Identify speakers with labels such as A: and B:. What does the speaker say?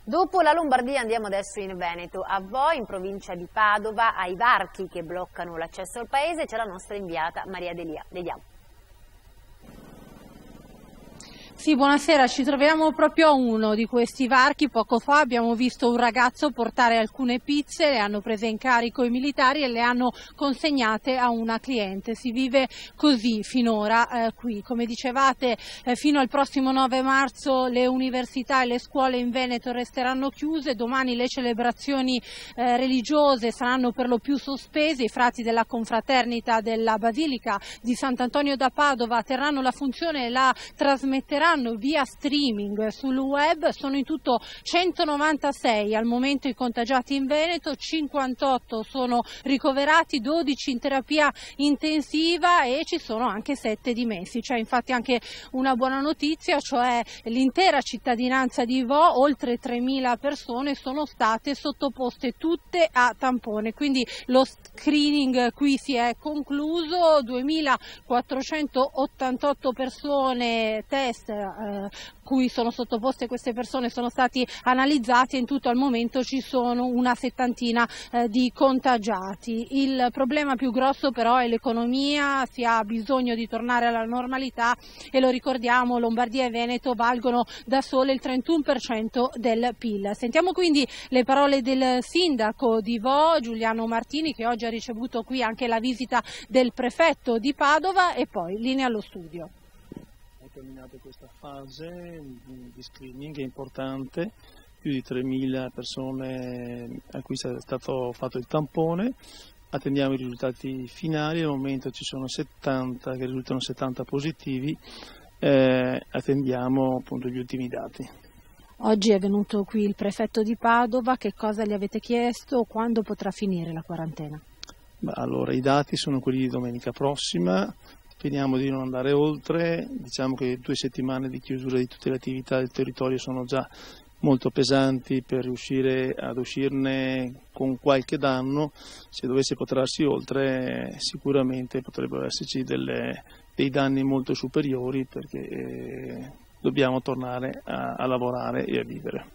A: Dopo la Lombardia andiamo adesso in Veneto, a Vo, in provincia di Padova, ai varchi che bloccano l'accesso al paese, c'è la nostra inviata Maria Delia. Vediamo.
B: Sì, buonasera, ci troviamo proprio a uno di questi varchi. Poco fa abbiamo visto un ragazzo portare alcune pizze, le hanno prese in carico i militari e le hanno consegnate a una cliente. Si vive così finora qui. Come dicevate, fino al prossimo 9 marzo le università e le scuole in Veneto resteranno chiuse, domani le celebrazioni religiose saranno per lo più sospese, i frati della confraternita della Basilica di Sant'Antonio da Padova terranno la funzione e la trasmetteranno via streaming sul web. Sono in tutto 196 al momento i contagiati in Veneto, 58 sono ricoverati, 12 in terapia intensiva e ci sono anche 7 dimessi. C'è infatti anche una buona notizia, cioè l'intera cittadinanza di Vo, oltre 3.000 persone sono state sottoposte tutte a tampone, quindi lo screening qui si è concluso, 2.488 persone test cui sono sottoposte queste persone sono stati analizzati e in tutto al momento ci sono una settantina di contagiati. Il problema più grosso però è l'economia, si ha bisogno di tornare alla normalità e lo ricordiamo, Lombardia e Veneto valgono da sole il 31% del PIL. Sentiamo quindi le parole del sindaco di Vo, Giuliano Martini, che oggi ha ricevuto qui anche la visita del prefetto di Padova e poi linea allo studio.
C: Terminato questa fase di screening è importante, più di 3.000 persone a cui è stato fatto il tampone, attendiamo i risultati finali, al momento ci sono 70 che risultano 70 positivi, attendiamo appunto gli ultimi dati.
B: Oggi è venuto qui il prefetto di Padova, che cosa gli avete chiesto, quando potrà finire la quarantena?
C: Allora, i dati sono quelli di domenica prossima. Speriamo di non andare oltre, diciamo che 2 settimane di chiusura di tutte le attività del territorio sono già molto pesanti per riuscire ad uscirne con qualche danno. Se dovesse potrarsi oltre sicuramente potrebbero esserci dei danni molto superiori perché dobbiamo tornare a lavorare e a vivere.